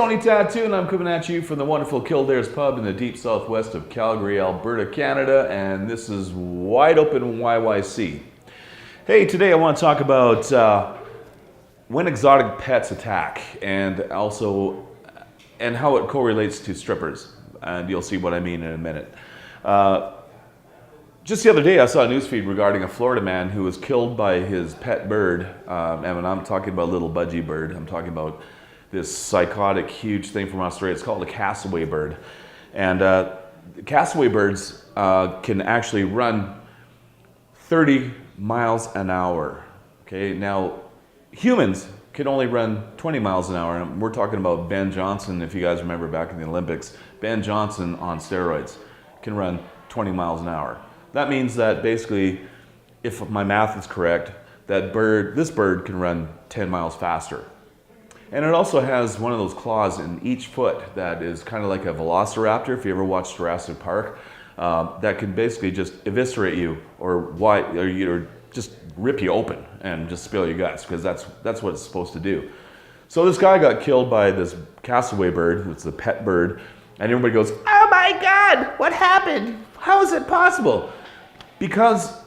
Tony Tattoo, and I'm coming at you from the wonderful Kildares Pub in the deep southwest of Calgary, Alberta, Canada, and this is Wide Open YYC. Hey, today I want to talk about when exotic pets attack, and also how it correlates to strippers, and you'll see what I mean in a minute. Just the other day, I saw a newsfeed regarding a Florida man who was killed by his pet bird, and when I'm talking about little budgie bird, I'm talking about this psychotic, huge thing from Australia. It's called a cassowary bird. And cassowary birds can actually run 30 miles an hour. Okay, now humans can only run 20 miles an hour. And we're talking about Ben Johnson, if you guys remember back in the Olympics. Ben Johnson on steroids can run 20 miles an hour. That means that basically, if my math is correct, this bird can run 10 miles faster. And it also has one of those claws in each foot that is kind of like a velociraptor, if you ever watched Jurassic Park, that can basically just eviscerate you or just rip you open and just spill your guts, because that's what it's supposed to do. So this guy got killed by this cassowary bird. It's a pet bird, and everybody goes, "Oh my God, what happened? How is it possible?" Because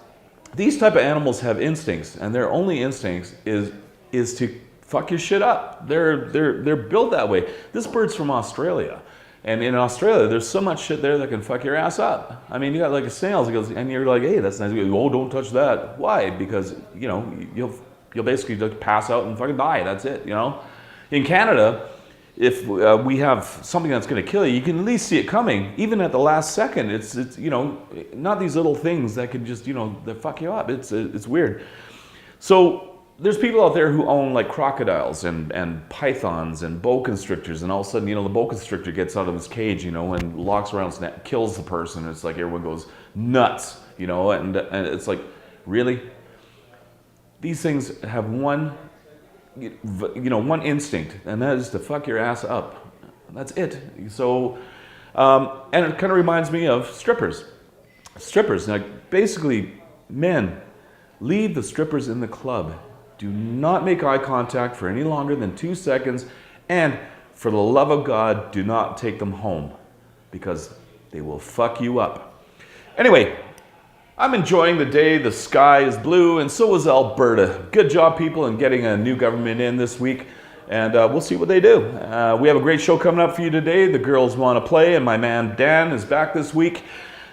these type of animals have instincts, and their only instincts is to fuck your shit up. They're built that way. This bird's from Australia, and in Australia, there's so much shit there that can fuck your ass up. I mean, you got like a snail, and you're like, "Hey, that's nice." You go, "Oh, don't touch that." Why? Because you'll basically just pass out and fucking die. That's it. In Canada, if we have something that's going to kill you, you can at least see it coming, even at the last second. It's not these little things that can just that fuck you up. It's weird. So there's people out there who own like crocodiles and pythons and boa constrictors, and all of a sudden the boa constrictor gets out of his cage and locks around its neck, kills the person. It's like everyone goes nuts, and it's like, really? These things have one instinct, and that is to fuck your ass up. That's it. So and it kind of reminds me of strippers. Like, basically, men, leave the strippers in the club. Do not make eye contact for any longer than 2 seconds, and for the love of God, do not take them home, because they will fuck you up. Anyway, I'm enjoying the day. The sky is blue, and so is Alberta. Good job, people, in getting a new government in this week, and we'll see what they do. We have a great show coming up for you today. The girls want to play, and my man Dan is back this week.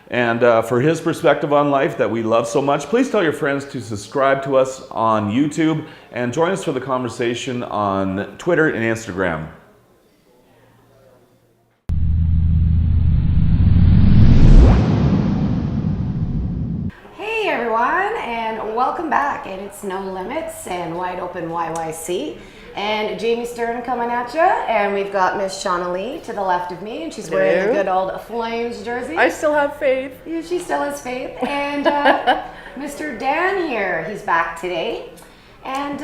And for his perspective on life that we love so much, please tell your friends to subscribe to us on YouTube and join us for the conversation on Twitter and Instagram. Hey everyone, and welcome back. And it's No Limits and Wide Open YYC. And Jamie Stern coming at you, and we've got Miss Shauna Lee to the left of me, and she's wearing the good old Flames jersey. I still have faith. Yeah, she still has faith. And Mr. Dan here, he's back today. And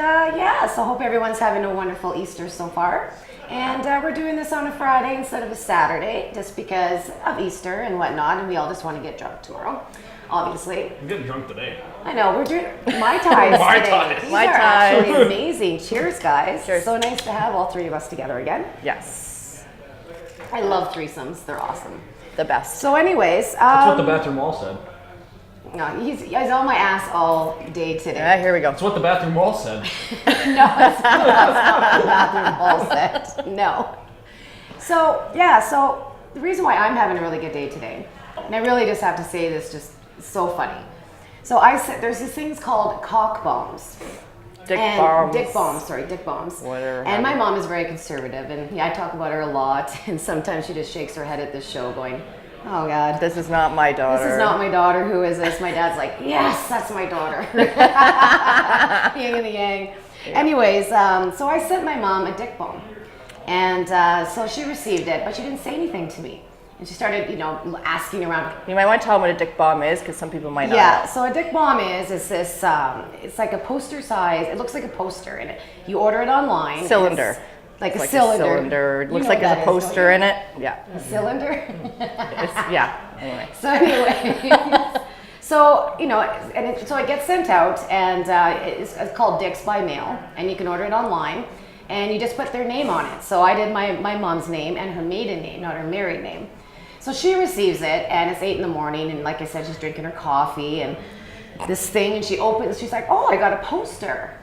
so hope everyone's having a wonderful Easter so far. And we're doing this on a Friday instead of a Saturday, just because of Easter and whatnot, and we all just want to get drunk tomorrow. Obviously. I'm getting drunk today. I know, we're doing Mai Tais Mai today. Tais. These Mai are Tais. actually amazing. Cheers, guys. Cheers. So nice to have all three of us together again. Yes. I love threesomes. They're awesome. The best. So anyways. That's what the bathroom wall said. No, he's on my ass all day today. Yeah, here we go. That's what the bathroom wall said. No, that's not what the bathroom wall said. No. So the reason why I'm having a really good day today, and I really just have to say this, just so funny. So I said there's these things called cock bombs. Dick bombs. Dick bombs. Whatever. And my mom is very conservative, and I talk about her a lot, and sometimes she just shakes her head at this show going, "Oh God. This is not my daughter. This is not my daughter. Who is this?" My dad's like, "Yes, that's my daughter." Yin and the yang. Yeah. Anyways, so I sent my mom a dick bomb. And so she received it, but she didn't say anything to me. And she started, asking around. You might want to tell them what a dick bomb is, because some people might not Yeah, know. so a dick bomb is this, it's like a poster size, it looks like a poster, and you order it online. Cylinder. Like It's a cylinder. It looks like there's a poster in it. Yeah. A cylinder? Anyway. So anyway, so it gets sent out, and it's called Dicks by mail, and you can order it online. and you just put their name on it. So I did my mom's name and her maiden name, not her married name. So she receives it, and it's 8 a.m, and like I said, she's drinking her coffee and this thing, and she opens, she's like, oh, I got a poster.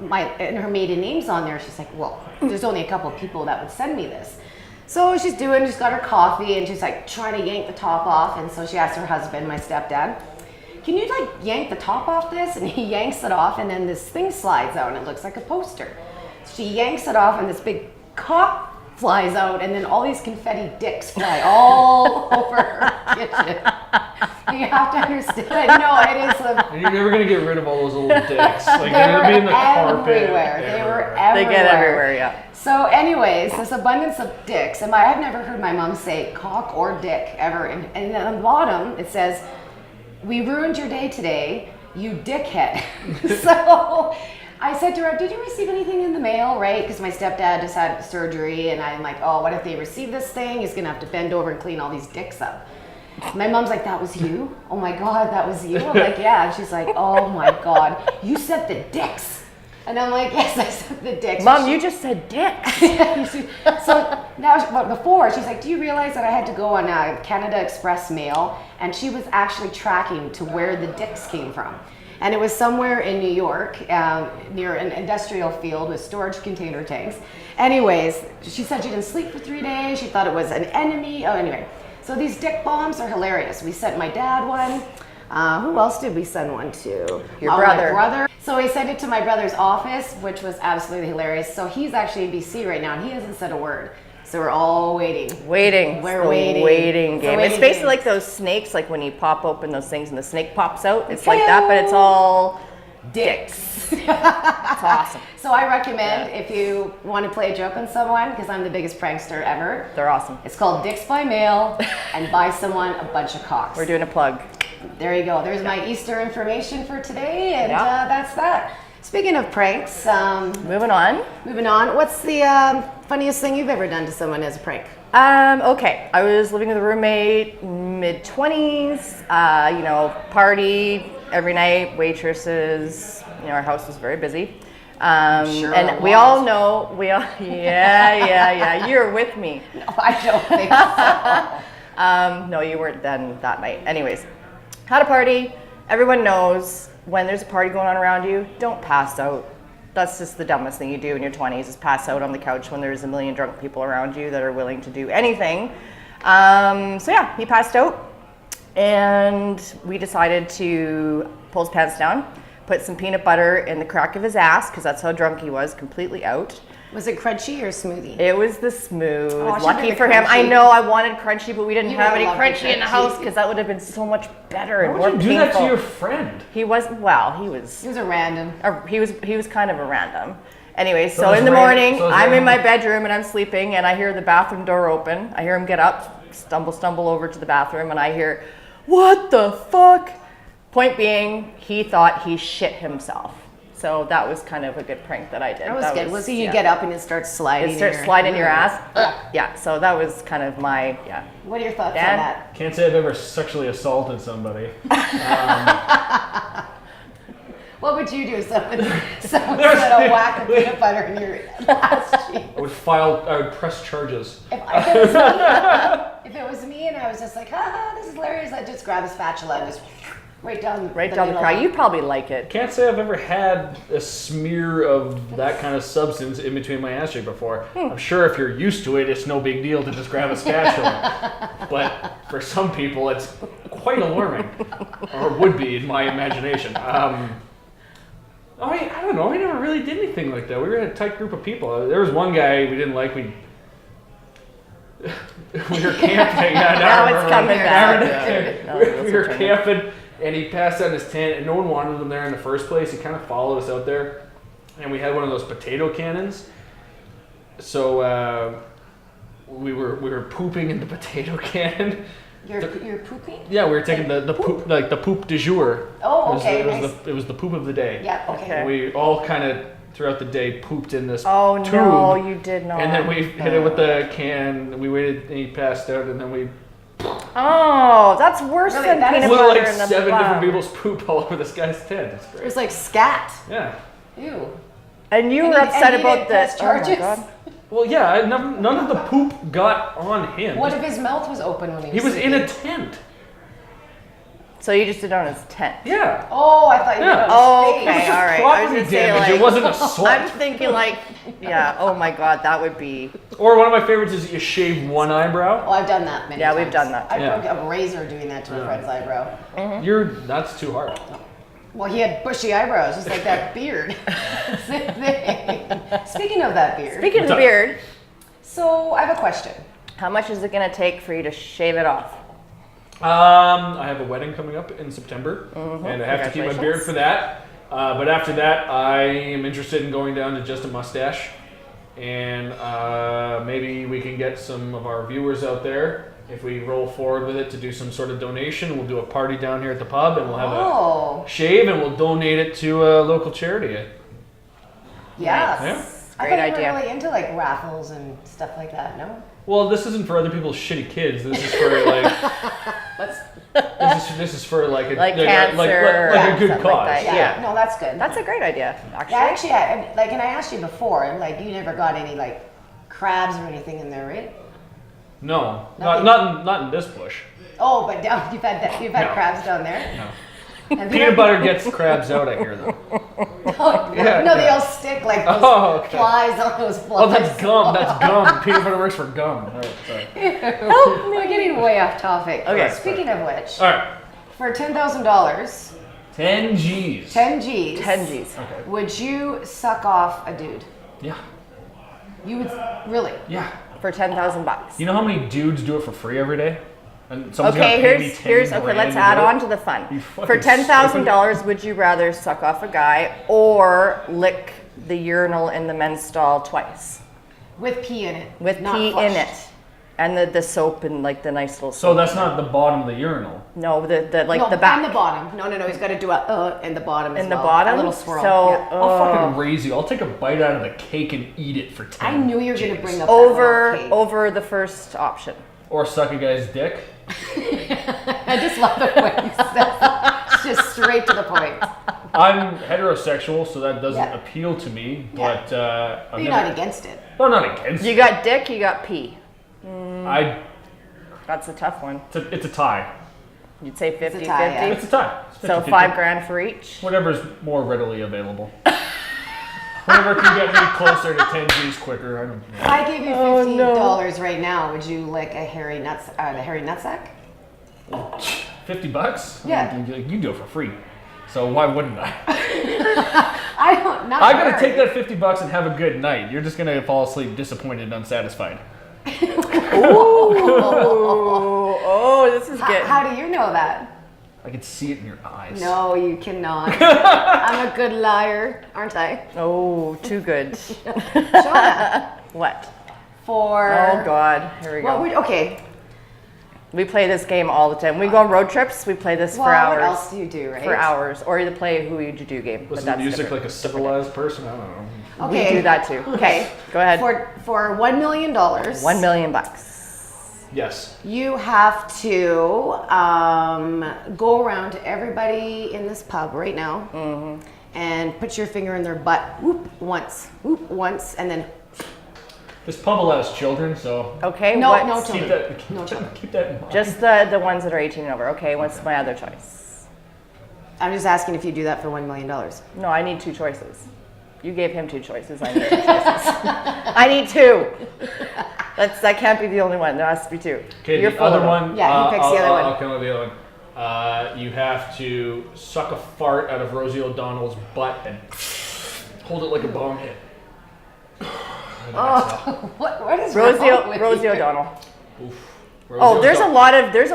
And her maiden name's on there. She's like, well, there's only a couple of people that would send me this. So she's got her coffee, and she's like trying to yank the top off, and so she asked her husband, my stepdad, can you like yank the top off this? And he yanks it off, and then this thing slides out, and it looks like a poster. She yanks it off, and this big cock flies out, and then all these confetti dicks fly all over her kitchen. You have to understand. No, it is And you're never gonna get rid of all those little dicks. Like they're gonna be in the carpet. everywhere. They were everywhere. They get everywhere, yeah. So anyways, this abundance of dicks, and I've never heard my mom say cock or dick ever. And on the bottom, it says, we ruined your day today, you dickhead. So I said to her, did you receive anything in the mail, right? Because my stepdad just had surgery, and I'm like, oh, what if they receive this thing? He's gonna have to bend over and clean all these dicks up. My mom's like, that was you? Oh my God, that was you? I'm like, yeah. And she's like, oh my God, you sent the dicks. And I'm like, yes, I sent the dicks. Mom, you just said dicks. So now, but before, she's like, do you realize that I had to go on Canada Express mail? And she was actually tracking to where the dicks came from. And it was somewhere in New York, near an industrial field with storage container tanks. Anyways, she said she didn't sleep for 3 days. She thought it was an enemy. Oh, anyway. So these dick bombs are hilarious. We sent my dad one. Who else did we send one to? Your brother. My brother. So we sent it to my brother's office, which was absolutely hilarious. So he's actually in BC right now, and he hasn't said a word. So we're all waiting. Waiting. We're It's the waiting. waiting It's the game. waiting It's basically game. like those snakes, like when you pop open those things and the snake pops out. It's like that, but it's all Dicks. it's awesome. So I recommend if you want to play a joke on someone, because I'm the biggest prankster ever. They're awesome. It's called Dicks by Mail, and buy someone a bunch of cocks. We're doing a plug. There you go. There's my Easter information for today, and Yeah. that's that. Speaking of pranks, Moving on. moving on. What's the funniest thing you've ever done to someone as a prank? Okay, I was living with a roommate, mid-20s, party every night, waitresses, our house was very busy. Sure And it we was. all know, yeah, you're with me. No, I don't think so. No, you weren't then that night. Anyways, had a party. Everyone knows when there's a party going on around you, don't pass out. That's just the dumbest thing you do in your 20s is pass out on the couch when there's a million drunk people around you that are willing to do anything. So yeah, he passed out, and we decided to pull his pants down, put some peanut butter in the crack of his ass, because that's how drunk he was, completely out. Was it crunchy or smoothie? It was the smooth. Oh, I should've Lucky been the for him. I crunchy. know I wanted crunchy, but we didn't You have would've any loved the crunchy in the crunchy. house because that would have been so much better and Why more would you painful. do that to your friend? He was he was It was a random. he was kind of a random. Anyway, So so it's in the random- morning, so it's I'm in random. my bedroom and I'm sleeping, and I hear the bathroom door open. I hear him get up, stumble over to the bathroom, and I hear, "What the fuck?" Point being, he thought he shit himself. So that was kind of a good prank that I did. That was good. Was you yeah. get up and it starts sliding? It starts sliding in your ass. Yeah, so that was kind of my, yeah. What are your thoughts Dan? on that? Can't say I've ever sexually assaulted somebody. What would you do if someone said a whack of peanut butter in your ass cheek? I would press charges. If it was me and I was just like, haha, this is hilarious, I'd just grab a spatula and just right down The middle. cry. You probably like it. Can't say I've ever had a smear of that kind of substance in between my ass cheek before. I'm sure if you're used to it, it's no big deal to just grab a spatula. But for some people, it's quite alarming, or would be in my imagination. I don't know. We never really did anything like that. We were a tight group of people. There was one guy we didn't like. We were camping. Yeah, Now I it's remember. coming back. Yeah. We were camping, and he passed out in his tent, and no one wanted him there in the first place. He kind of followed us out there, and we had one of those potato cannons. So we were pooping in the potato cannon. You're pooping? Yeah, we were taking the poop, like the poop du jour. Oh, okay, It was the poop of the day. Yeah, okay. And we all kind of throughout the day pooped in this Oh tube. no, you did not. And then we hit it with the can. We waited, and he passed out, and then we Oh, that's worse Really, than that is peanut blew butter like in the 7 bum. different people's poop all over this guy's tent. It's It great. was like scat. Yeah. Ew. And you And were he- upset and he about didn't press this. Oh my charges? god. Well, yeah, none of the poop got on him. What if his mouth was open when He was in a sleeping? tent. So you just did it on his tent. Yeah. Oh, I thought you Yeah. meant Oh, on his face. okay, all right. I was Property gonna say damage. like It wasn't I'm assault. thinking like, yeah. Oh my god, that would be. Or one of my favorites is you shave one eyebrow. Oh, I've done that many Yeah, times. we've done that, I too. Yeah. broke a razor doing that to a friend's eyebrow. That's too hard. Well, he had bushy eyebrows, just like that beard. Same thing. Speaking of that beard, Speaking of the What's up? beard, so I have a question. how much is it gonna take for you to shave it off? I have a wedding coming up in September, and I have to keep my beard Congratulations. for that. But after that, I am interested in going down to just a mustache, and maybe we can get some of our viewers out there, if we roll forward with it, to do some sort of donation. We'll do a party down here at the pub, and we'll have Oh, a shave, and we'll donate it to a local charity. yes. Yeah. I Great thought you idea. were really into like raffles and stuff like that. No. Well, this isn't for other people's shitty kids. This is for like this is for like a Like like cancer, a good something like cause. that, Yeah. No, that's good. That's a great idea, actually. Yeah, actually, and I asked you before, and like you never got any like crabs or anything in there, right? No, Nothing. not in this bush. Oh, but down you've had No. crabs down there. No. And Peanut butter gets crabs out, I hear though. Yeah, no, they yeah. all stick like those Oh, okay. flies on those flies. Oh, that's gum. That's gum. Peanut butter works for gum. All right, sorry. We're getting way off topic. Okay. Speaking of which, All right. for $10,000, 10 G's. 10 G's, 10 G's. Okay. would you suck off a dude? Yeah. You would really? Yeah. For 10,000 bucks. You know how many dudes do it for free every day? And someone's Okay, gonna pay me here's 10 okay. Let's grand add do it? on to the fun. You For fucking $10,000, would you rather suck off a guy or lick the urinal in the men's stall twice With pee in it. with not pee flushed. in it, and the soap and like the nice little. So soap. that's not the bottom of the urinal. No, the like No, the back on the bottom. No, he's got to do a in the bottom as in the well. bottom. A little swirl. So yeah. I'll fucking raise you. I'll take a bite out of the cake and eat it for 10 I knew you were going to G's. bring up that little over cake. over the first option. Or suck a guy's dick. I just love the way he says it. It's just straight to the point. I'm heterosexual, so that doesn't Yeah. appeal to me. Yeah. But But you're not against it. I'm not against You it. got dick, you got pee. That's a tough one. It's a tie. You'd say 50-50. tie, yeah. It's a tie. It's So 50-50. $5,000 for each. Whatever's more readily available. Whatever can get me closer to 10 G's quicker. I don't If I gave you Oh, $50 no. right now, would you lick a hairy the hairy nutsack? $50? Yeah. You do it for free. So why wouldn't I? I don't. Not I'm gonna hairy. take that $50 and have a good night. You're just gonna fall asleep disappointed and unsatisfied. Oh, this is good. How do you know that? I can see it in your eyes. No, you cannot. I'm a good liar, aren't I? Oh, too good. Shauna, What? for Oh God, here we Well, go. okay. We play this game all the time. We go on road trips. We play this Well, for what hours. else do you do, right? For hours, or you play Who Would You Do game. but Listen to that's music different. like a civilized person. I don't know. Okay. We do that too. Okay, go ahead. For $1 million. $1 million bucks. Yes. You have to go around to everybody in this pub right now and put your finger in their butt. Whoop once, and then This pub allows children, so Okay. No, what's- no keep children. that, No children. keep that in mind. Just the ones that are 18 and over. Okay, what's my other choice? I'm just asking if you do that for $1 million. No, I need two choices. You gave him two choices. I need two choices. I need two. That can't be the only one. There has to be two. Okay, You're the full of other them. one. Yeah, he picks the other one. I'll come with the other one. You have to suck a fart out of Rosie O'Donnell's butt and hold it like a bong hit. Oh, what is Rosie, wrong with Rosie you? O'Donnell. Oof. Oh, Rosie there's a O'Donnell.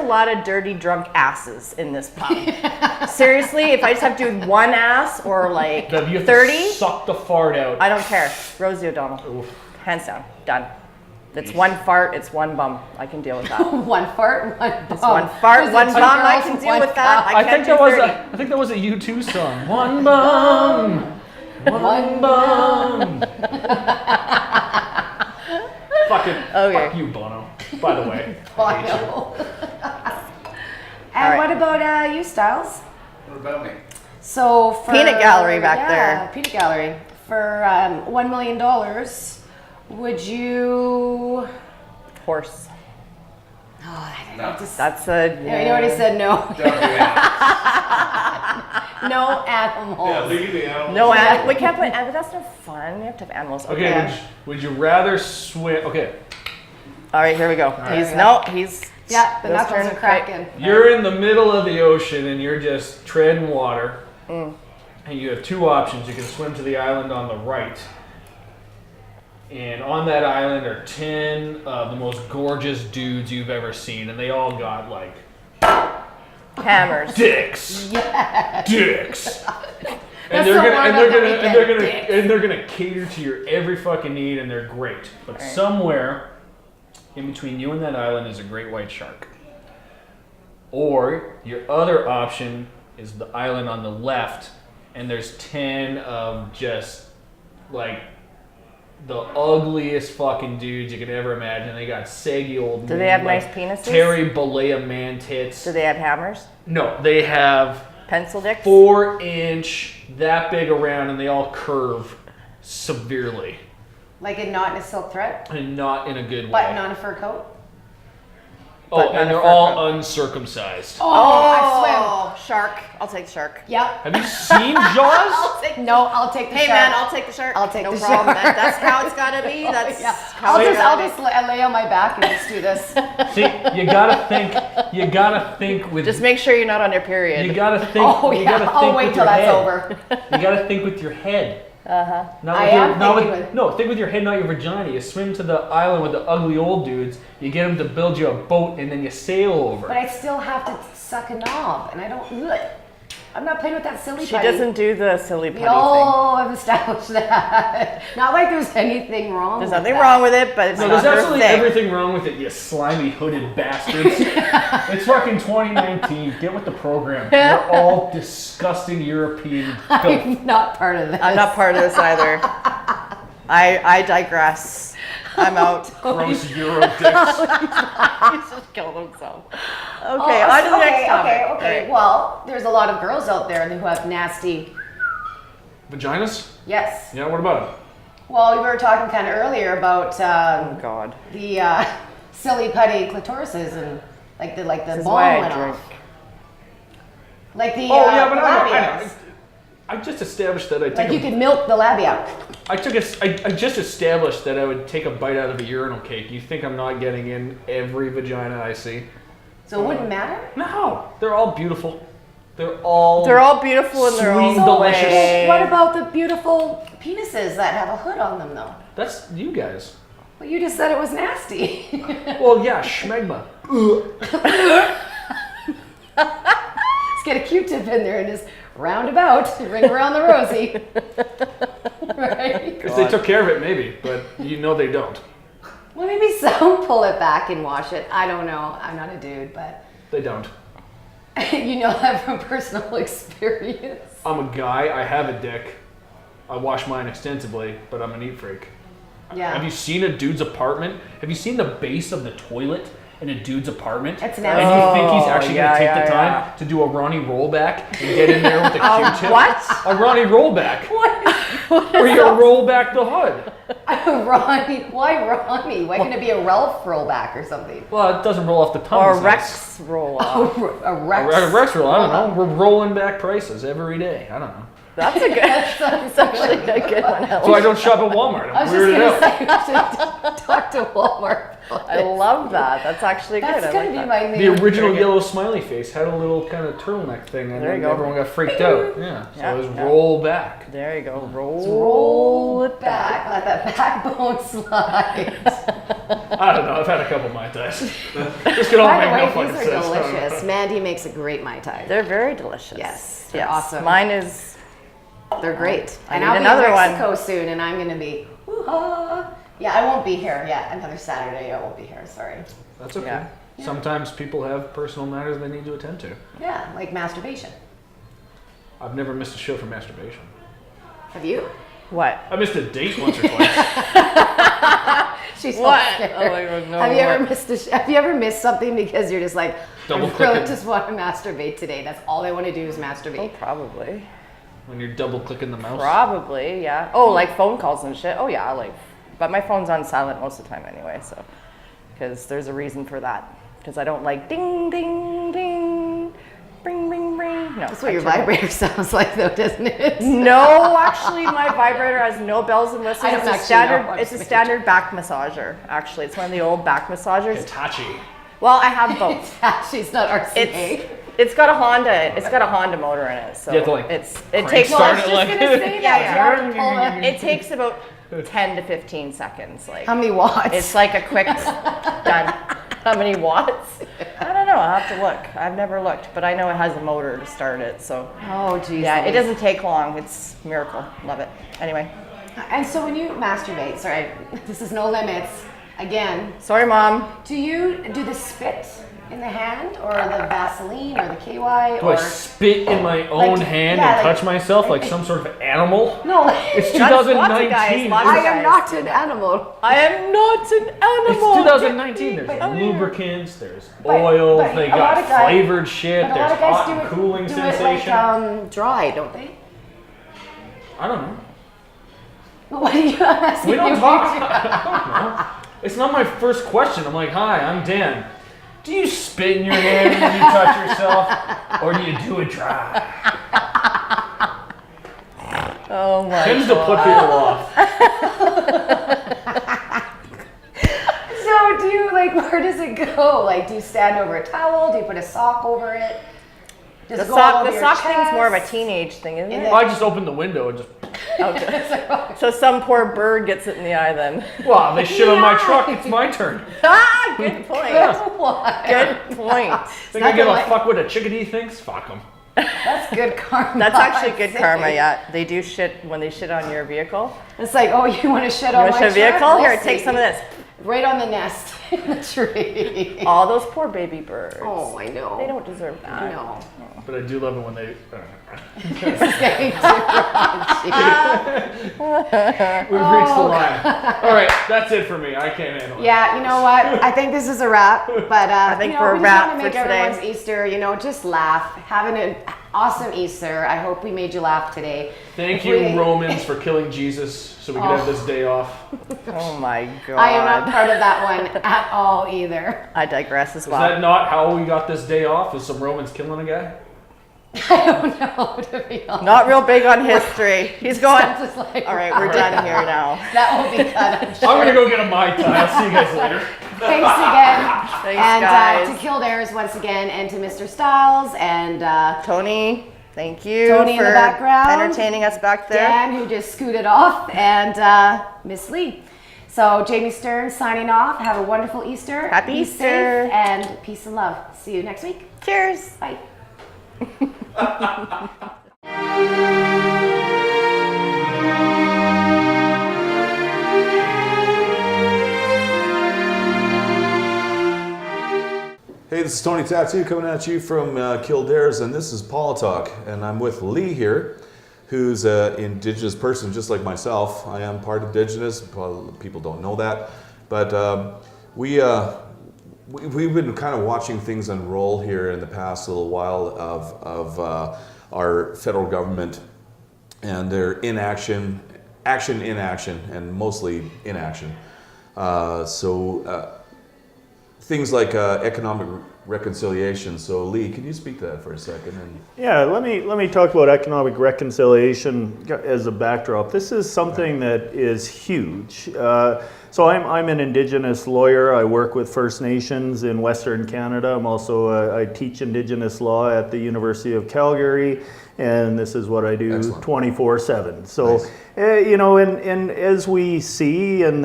lot of dirty drunk asses in this pub. Seriously, if I just have to do one ass or like Bev, you have 30, to suck the fart out. I don't care. Rosie O'Donnell. Oof. Hands down. Done. It's one fart, it's one bum. I can deal with that. One fart, one bum. It's one fart, Was it one two bum. I girls, can deal one with that. cup? I can't do 30. I think that was a U2 song. One bum. One bum. Fucking Okay. fuck you, Bono. By the way. Oh, I I hate you. know. And All right. what about you, Styles? What about me? So for Peanut gallery back there. Peanut gallery. for $1 million, would you? Horse. Oh, I No. just, That's a. you already said no. Don't do that. No animals. Yeah, leave the animals. No animals. We can't put. But that's no fun. We have to have animals. Okay, Yeah. would you rather swim? Okay, All right, here we go. He's. Yeah, the Those knuckles turn are cracking. you're in the middle of the ocean and you're just treading water, and you have two options. You can swim to the island on the right, and on that island are 10 of the most gorgeous dudes you've ever seen, and they all got like Hammers. dicks, dicks. That's the word of the weekend, And they're gonna cater to your every fucking need, and they're great. But somewhere in between you and that island is a great white shark. Or your other option is the island on the left, and there's 10 of just like the ugliest fucking dudes you could ever imagine. They got saggy old. Do they have like, nice penises? Terry Bollea man tits. Do they have hammers? No, they have Pencil dicks? 4-inch, that big around, and they all curve severely, Like a knot in a silk thread, and not in a good way. button on a fur coat. Oh, But not and a they're fur all coat. uncircumcised. I Shark. I'll take the shark. swim. Yep. Have you seen Jaws? No, I'll take the Hey shark. man, I'll take the shark. I'll take no the problem. shark. That's how it's gotta be. That's Yeah. how I'll it's just gotta be. lay on my back and just do this. See, you gotta think with. Just make sure you're not on your period. You gotta think. Oh you yeah, gotta think I'll wait with till your that's head. over. You gotta think with your head. Not with I your, am not thinking with, with- No, think with your head, not your vagina. You swim to the island with the ugly old dudes. You get them to build you a boat, and then you sail over. But I still have to suck a knob, and I don't. Ugh. I'm not playing with that silly She putty. doesn't do the silly putty We all have established that. Not like there's anything wrong. thing. There's with nothing that. wrong with it, but it's No, not there's her absolutely thing. everything wrong with it, you slimy hooded bastards. It's fucking 2019. Get with the program. We're all disgusting European filth. I'm not part of that. I'm not part of this either. I digress. I'm out. Gross Euro dicks. He's just killed himself. Okay, on to the next topic. Okay. Well, there's a lot of girls out there who have nasty. Vaginas? Yes. Yeah, what about them? Well, we were talking kind of earlier about Oh God. the silly putty clitorises and like the This is ball why went I drink. off. Like the Oh, yeah, but the I labias. just established that I Like you could milk the labia. I just established that I would take a bite out of a urinal cake. You think I'm not getting in every vagina I see? So it wouldn't matter? No, they're all beautiful. They're all beautiful in their Sweet, own delicious. way. What about the beautiful penises that have a hood on them though? That's you guys. Well, you just said it was nasty. Well, yeah, schmegma. Let's get a Q-tip in there and just roundabout, ring around the rosy. Right? If they took care of it, maybe, but you know they don't. Well, maybe some pull it back and wash it. I don't know. I'm not a dude, but They don't. you know that from personal experience. I'm a guy. I have a dick. I wash mine extensively, but I'm a neat freak. Yeah. Have you seen a dude's apartment? Have you seen the base of the toilet in a dude's apartment? That's And nasty. you think he's actually yeah, going to take yeah, the time yeah. to do a Ronnie rollback and get in there with a Q-tip? What? A Ronnie rollback. What? Where you roll back the hood. Ronnie? Why Ronnie? Why couldn't it be a Ralph rollback or something? Well, it doesn't roll off the tongue. Or as nice. Rex roll off. A Rex. A Rex roll. I don't know. We're rolling back prices every day. I don't know. That's a good. That's actually a good one. So I don't shop at Walmart. I I'm was weirded just out. gonna say, we should talk to Walmart. I love that. That's actually good. That's I gonna like be that. my The new. original Very good. yellow smiley face had a little kind of turtleneck thing, and There you then go. everyone got freaked out. Yeah, so Yeah, it was yeah. roll back. There you go. Roll it back. Let that backbone slide. I don't know. I've had a couple Mai Tais. This could all By make the no way, fucking these are sense. delicious. Mandy makes a great Mai Tai. They're very delicious. Yes, they're awesome. Mine is. They're great. I And need I'll be another in one. Mexico soon, and I'm gonna be. Woo-ha. Yeah, I won't be here. Yeah, another Saturday. I won't be here. Sorry. That's okay. Yeah. Sometimes people have personal matters they need to attend to. Yeah, like masturbation. I've never missed a show for masturbation. Have you? What? I missed a date once or twice. She's so What? scared. Oh my God, no Have you ever more. missed have you ever missed something because you're just like, Double I click really it. just want to masturbate today. That's all I want to do is Oh, masturbate. probably. when you're double clicking the mouse? Probably, yeah. Oh, like phone calls and shit. Oh yeah, like, but my phone's on silent most of the time anyway, so, because there's a reason for that. Because I don't like ding, ding, ding, bring, bring, bring. No, That's what your vibrator sounds like, though, doesn't it? No, actually, my vibrator has no bells and whistles. I don't It's a actually standard. know. It's a standard back massager. Actually, it's one of the old back massagers. Hitachi. Well, I have both. She's not RCA. It's got a Honda. It's got a Honda motor in it, so You have to, like, it crank takes. Well, I was start just it like- gonna say that. Yeah, You have to pull it. It takes about 10 to 15 seconds. Like How many watts? it's like a quick done. How many watts? I don't know. I'll have to look. I've never looked, but I know it has a motor to start it. So Oh, geez. yeah, it Louise. doesn't take long. It's a miracle. Love it. Anyway, And so when you masturbate, sorry, this is no limits. Again, sorry, Mom. do you do the spit in the hand, or the Vaseline, or the KY, Do or I spit in my own hand yeah, and like- touch myself like some sort of animal? no? It's Lots of guys, 2019. lots of I am guys. not an animal. I am not an It's animal. 2019. There's But- lubricants, there's But- oil, but they a lot got of guys- flavored shit, But a there's lot of guys hot do and it, cooling do sensation. it like dry, don't they? I don't know. What are you asking? We don't me? talk. I don't know. It's not my first question. I'm like, hi, I'm Dan. Do you spit in your hand when you touch yourself, or do you do it dry? Oh my Tends to put people off. So do you where does it go? Like, do you stand over a towel? Do you put a sock over it? Does The it go all sock, over the your sock thing's more of a chest? teenage thing, isn't And it? I just opened the window and just. Okay. So some poor bird gets it in the eye then. Wow, they shit on my Yeah. truck. It's my turn. Ah, good point. What? Good point. Think I give Nothing a like- fuck what a chickadee thinks? Fuck them. That's good karma. That's actually I'd good say. karma, yeah. They do shit when they shit on your vehicle. It's like, oh, you want to shit You on want my to shit a vehicle? truck? Here, We'll take see. some of this. Right on the nest in the tree. All those poor baby birds. Oh, I know. They don't deserve that. No. But I do love it when they. This is getting too raunchy. We've reached the line. All right, that's it for me. I can't handle it. Yeah, you know what? I think this is a wrap. But I think you know, we're a we just wrap want to make for today. everyone's Easter, just laugh. Having an awesome Easter. I hope we made you laugh today. Thank If you, we- Romans, for killing Jesus so we could have this day off. Oh my god. I am not part of that one at all either. I digress as Is well. that not how we got this day off? Is some Romans killing a guy? I don't know, to be honest. Not real big on history. He's going. Sounds just like, All right, we're done here now. That will be cut. I'm sure. I'm gonna go get a Mai Tai. I'll see you guys later. Thanks again. Thanks, And guys. to Kildares once again, and to Mr. Styles, and Tony, thank you Tony for in the background. entertaining us back there. Dan, who just scooted off, and Miss Lee. So Jamie Stern signing off. Have a wonderful Easter. Happy Be Easter. safe, and peace and love. See you next week. Cheers. Bye. Hey, this is Tony Tattoo coming at you from Kildares, and this is Politalk, and I'm with Lee here, who's an Indigenous person just like myself. I am part Indigenous. Well, people don't know that, but we've been kind of watching things unroll here in the past little while of our federal government and their inaction, inaction, and mostly inaction. Things like economic reconciliation. So Lee, can you speak to that for a second? And Yeah, let me talk about economic reconciliation as a backdrop. This is something that is huge. So I'm an Indigenous lawyer. I work with First Nations in Western Canada. I'm also I teach Indigenous law at the University of Calgary, and this is what I do Excellent. 24/7. So Nice. and as we see in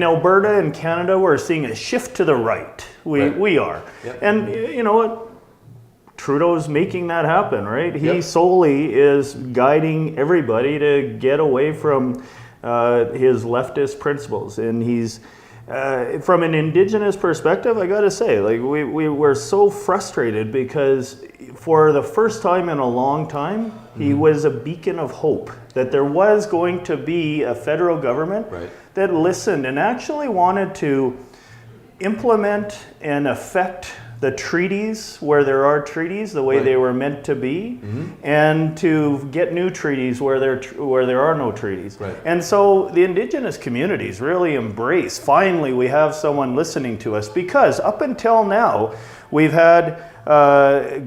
Alberta and Canada, we're seeing a shift to the right. We are. Yep. And you know what? Trudeau's making that happen, right? He Yep. solely is guiding everybody to get away from his leftist principles. And he's, from an Indigenous perspective, I gotta say, like we were so frustrated because for the first time in a long time, he was a beacon of hope that there was going to be a federal government Right. that listened and actually wanted to implement and affect the treaties where there are treaties the way they were meant to be, and to get new treaties where there are no treaties. Right. And so the Indigenous communities really embrace, finally we have someone listening to us, because up until now we've had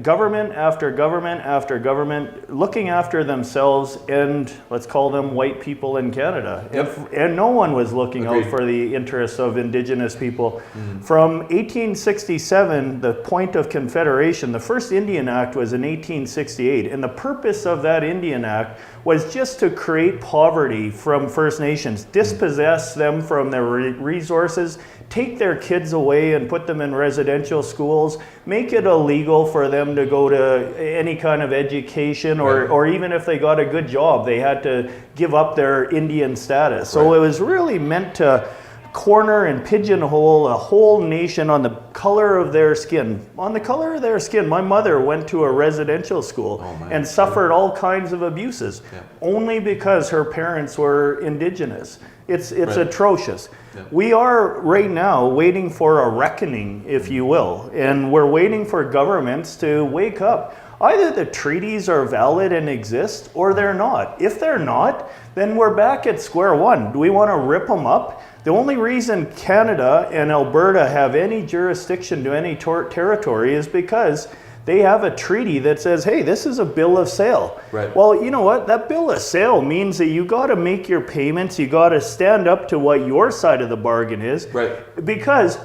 government after government after government looking after themselves and let's call them white people in Canada. Yep. And no one was looking Agreed. out for the interests of Indigenous people. From 1867, the point of confederation, the first Indian Act was in 1868, and the purpose of that Indian Act was just to create poverty from First Nations, dispossess them from their resources, take their kids away and put them in residential schools, make it illegal for them to go to any kind of education, or even if they got a good job, they had to give up their Indian status. So it was really meant to corner and pigeonhole a whole nation on the color of their skin. On the color of their skin. My mother went to a residential school and suffered all kinds of abuses only because her parents were Indigenous. It's atrocious. Yeah. We are right now waiting for a reckoning, if you will, and we're waiting for governments to wake up. Either the treaties are valid and exist, or they're not. If they're not, then we're back at square one. Do we want to rip them up? The only reason Canada and Alberta have any jurisdiction to any territory is because they have a treaty that says, hey, this is a bill of sale. Right. Well, you know what? That bill of sale means that you got to make your payments. You got to stand up to what your side of the bargain is. Right. Because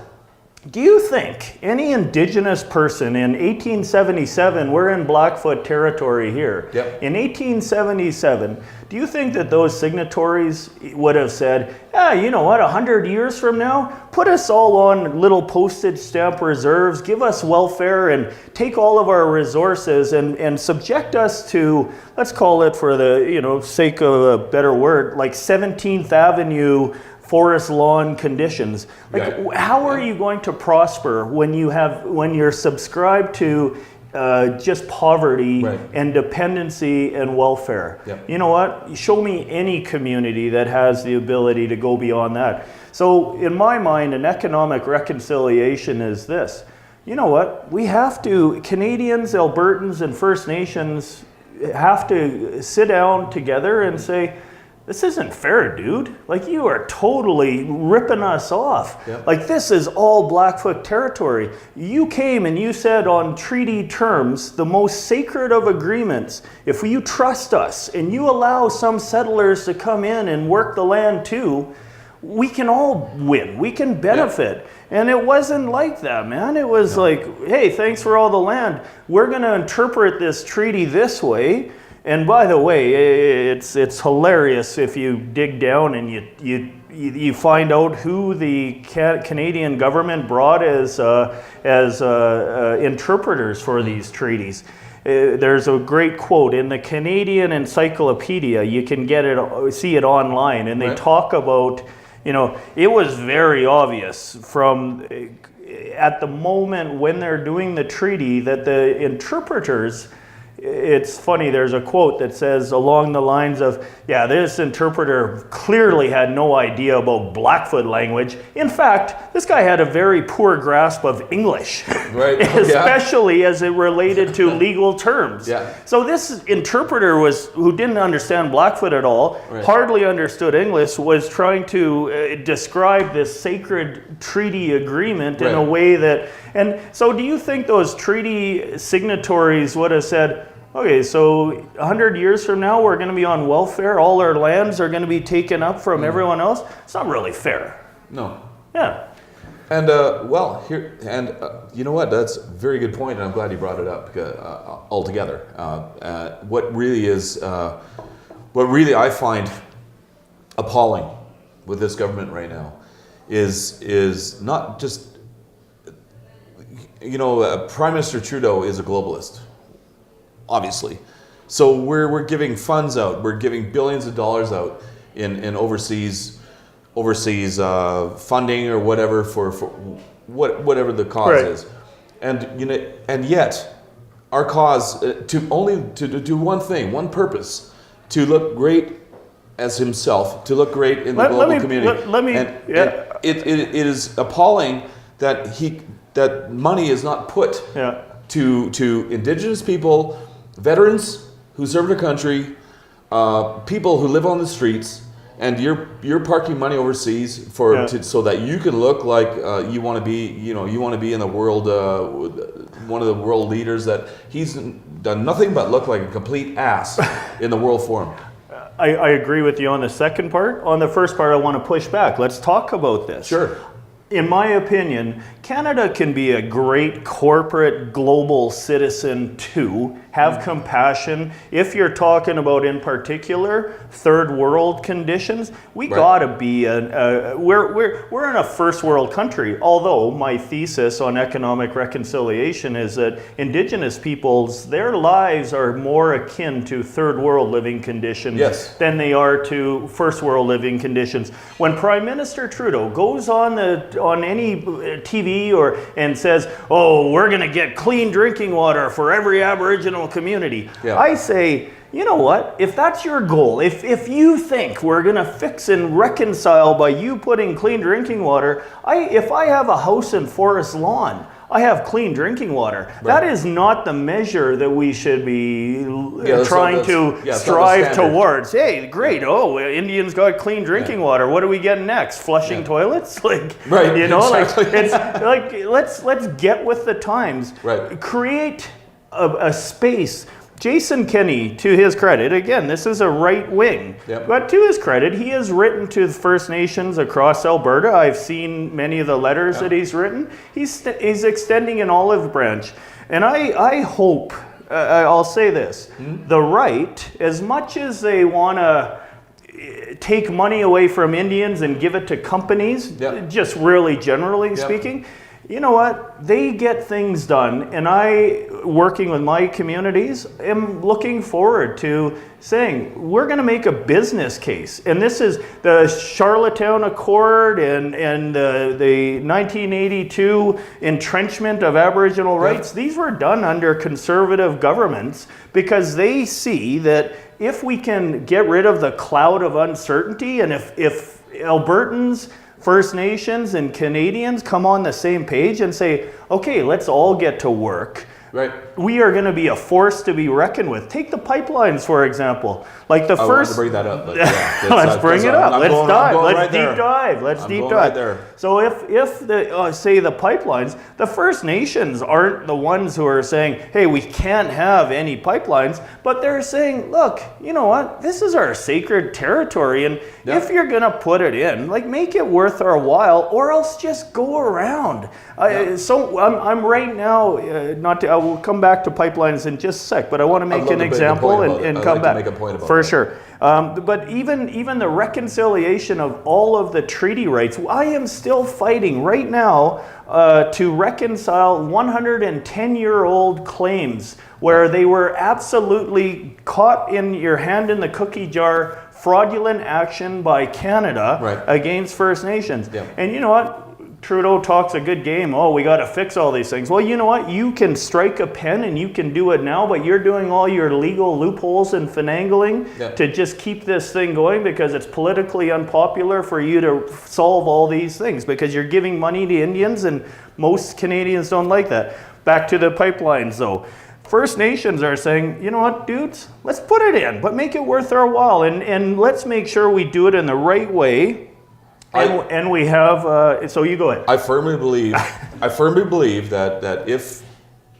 do you think any Indigenous person in 1877, we're in Blackfoot territory here. Yep. In 1877, do you think that those signatories would have said, you know what, 100 years from now, put us all on little postage stamp reserves, give us welfare, and take all of our resources and subject us to, let's call it for the sake of a better word, like 17th Avenue forest lawn conditions. How are you going to prosper when you're subscribed to just poverty and dependency and welfare? Yep. You know what? Show me any community that has the ability to go beyond that. So in my mind, an economic reconciliation is this. You know what? We have to, Canadians, Albertans, and First Nations have to sit down together and say, this isn't fair, dude. Like, you are totally ripping us off. Yep. Like, this is all Blackfoot territory. You came and you said on treaty terms, the most sacred of agreements, if you trust us and you allow some settlers to come in and work the land too, we can all win. We can benefit. Yep. And it wasn't like that, man. It was like, hey, thanks for all the land. We're going to interpret this treaty this way. And by the way, it's hilarious if you dig down and you find out who the Canadian government brought as interpreters for these treaties. There's a great quote in the Canadian Encyclopedia. You can see it online, and they talk about, it was very obvious from at the moment when they're doing the treaty that the interpreters. It's funny, there's a quote that says along the lines of, this interpreter clearly had no idea about Blackfoot language. In fact, this guy had a very poor grasp of English, right. especially as it related to legal terms. Yeah. So this interpreter who didn't understand Blackfoot at all, hardly understood English, was trying to describe this sacred treaty agreement in a way that, and so do you think those treaty signatories would have said, okay, so 100 years from now, we're going to be on welfare. All our lands are going to be taken up from everyone else. It's not really fair. No. Yeah. And you know what? That's a very good point, and I'm glad you brought it up altogether. What really I find appalling with this government right now is not just, Prime Minister Trudeau is a globalist. Obviously. So we're giving funds out. We're giving billions of dollars out in overseas funding or whatever for whatever the cause is. And yet our cause to do one thing, one purpose, to look great as himself, to look great in the global community. Let me and it is appalling that that money is not put Yeah. to Indigenous people, veterans who serve their country, people who live on the streets, and you're parking money overseas so that you can look like you want to be, you want to be in the world, one of the world leaders. That he's done nothing but look like a complete ass in the World Forum. I agree with you on the second part. On the first part, I want to push back. Let's talk about this. Sure. In my opinion, Canada can be a great corporate global citizen too. Have compassion. If you're talking about, in particular, third world conditions, we gotta be we're in a first world country. Although my thesis on economic reconciliation is that Indigenous peoples, their lives are more akin to third world living conditions than they are to first world living conditions. When Prime Minister Trudeau goes on any TV and says, "Oh, we're going to get clean drinking water for every Aboriginal community," I say, you know what? If that's your goal, if you think we're going to fix and reconcile by you putting clean drinking water, if I have a house in Forest Lawn, I have clean drinking water. That is not the measure that we should be trying to strive towards. Hey, great! Oh, Indians got clean drinking water. What do we get next? Flushing toilets? It's like let's get with the times. Right. Create a space. Jason Kenney, to his credit, again, this is a right wing, but to his credit, he has written to the First Nations across Alberta. I've seen many of the letters that he's written. He's extending an olive branch. And I hope, I'll say this, the right, as much as they want to take money away from Indians and give it to companies, just really generally speaking, you know what? They get things done, and I, working with my communities, am looking forward to saying, we're going to make a business case. And this is the Charlottetown Accord and the 1982 entrenchment of Aboriginal rights. These were done under conservative governments because they see that if we can get rid of the cloud of uncertainty, and if Albertans, First Nations and Canadians come on the same page and say, okay, let's all get to work. Right. We are going to be a force to be reckoned with. Take the pipelines, for example. Like the first. I wanted to bring that up. But let's bring it up. Let's dive. Let's deep dive. Let's deep dive. Right. So if the say the pipelines, the First Nations aren't the ones who are saying, hey, we can't have any pipelines, but they're saying, look, you know what? This is our sacred territory, and if you're gonna put it in, like, make it worth our while, or else just go around. So I'm right now I will come back to pipelines in just a sec, but I want to make an example and come back. Make a point about for sure. But even the reconciliation of all of the treaty rights, I am still fighting right now to reconcile 110-year-old claims where they were absolutely caught in your hand in the cookie jar, fraudulent action by Canada against First Nations. And you know what? Trudeau talks a good game. Oh, we got to fix all these things. Well, you know what? You can strike a pen and you can do it now, but you're doing all your legal loopholes and finagling to just keep this thing going because it's politically unpopular for you to solve all these things because you're giving money to Indians, and most Canadians don't like that. Back to the pipelines, though. First Nations are saying, you know what, dudes, let's put it in, but make it worth our while, and let's make sure we do it in the right way. And we have, so you go ahead. I firmly believe that if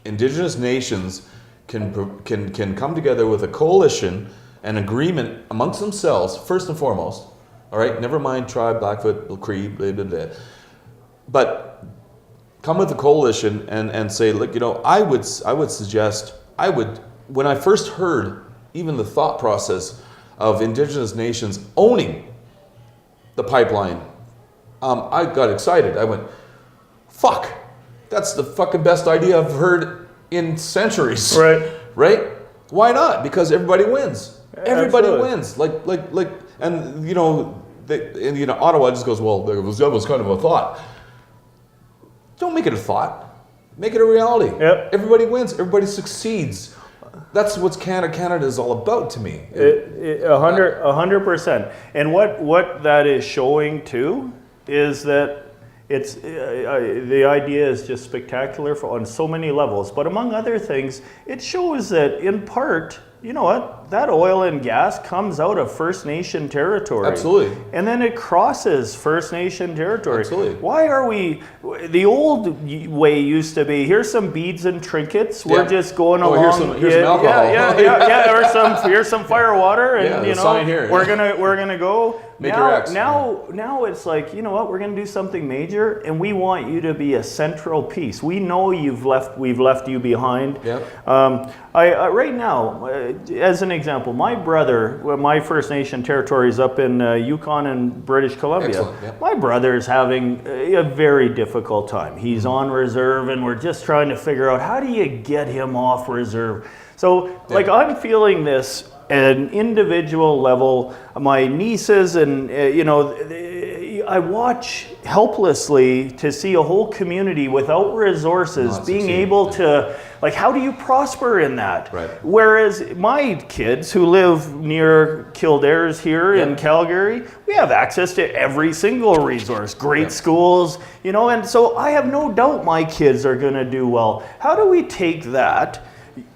Indigenous nations can come together with a coalition and agreement amongst themselves, first and foremost, all right, never mind tribe, Blackfoot, Cree, blah, blah, blah, but come with a coalition and say, look, you know, I would suggest, when I first heard even the thought process of Indigenous nations owning the pipeline, I got excited. I went, fuck, that's the fucking best idea I've heard in centuries. Right? Why not? Because everybody wins. Everybody wins. Like, and you know, Ottawa just goes, well, that was kind of a thought. Don't make it a thought. Make it a reality. Everybody wins. Everybody succeeds. That's what Canada is all about to me. 100%. And what that is showing too is that the idea is just spectacular on so many levels. But among other things, it shows that in part, you know what, that oil and gas comes out of First Nation territory. Absolutely. And then it crosses First Nation territory. Absolutely. Why are we, the old way used to be, here's some beads and trinkets, we're just going along. Here's some alcohol. Yeah, here's some fire water, and the sign here. we're gonna go. Make your X. Now it's like, you know what, we're gonna do something major, and we want you to be a central piece. We know we've left you behind. Yep. Right now, as an example, my brother, my First Nation territory is up in Yukon and British Columbia. Excellent, yeah. My brother's having a very difficult time. He's on reserve, and we're just trying to figure out how do you get him off reserve. So, like, I'm feeling this at an individual level. My nieces and, I watch helplessly to see a whole community without resources being able to, like, how do you prosper in that? Right. Whereas my kids who live near Kildares here in Calgary, we have access to every single resource, great schools, and so I have no doubt my kids are going to do well. How do we take that?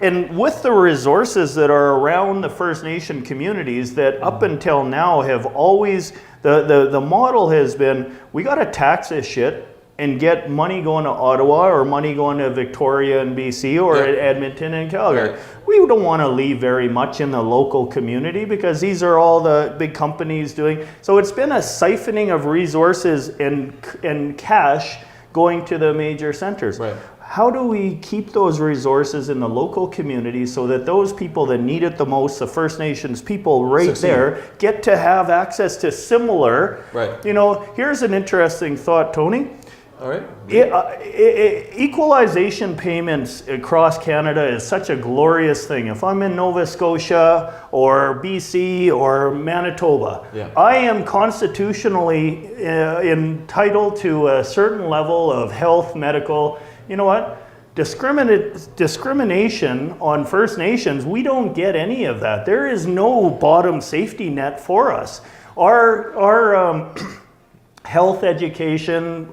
And with the resources that are around the First Nation communities that up until now have always, the model has been, we got to tax this shit and get money going to Ottawa or money going to Victoria and BC or Edmonton and Calgary. Right. We don't want to leave very much in the local community because these are all the big companies doing. So it's been a siphoning of resources and cash going to the major centers. Right. How do we keep those resources in the local community so that those people that need it the most, the First Nations people Succeed. there, get to have access to similar? Right. Here's an interesting thought, Tony. All right. Equalization payments across Canada is such a glorious thing. If I'm in Nova Scotia or BC or Manitoba, I am constitutionally entitled to a certain level of health, medical. You know what? Discrimination on First Nations, we don't get any of that. There is no bottom safety net for us. Our health education,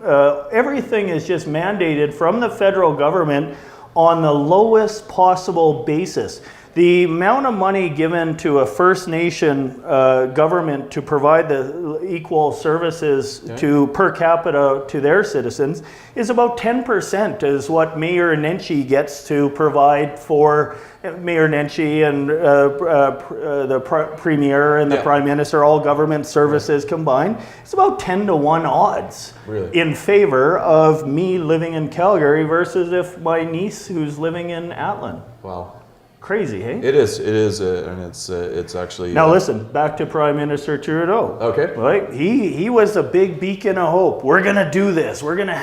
everything is just mandated from the federal government on the lowest possible basis. The amount of money given to a First Nation government to provide the equal services to per capita to their citizens is about 10% is what Mayor Nenshi gets to provide for Mayor Nenshi and the Premier and the Prime Minister, all government services combined. It's about 10-to-1 odds in favor of me living in Calgary versus if my niece who's living in Atlan. Wow. Crazy, hey? It is, and it's actually. Now listen, back to Prime Minister Trudeau. Okay. Right? He was a big beacon of hope. We're gonna do this. We're gonna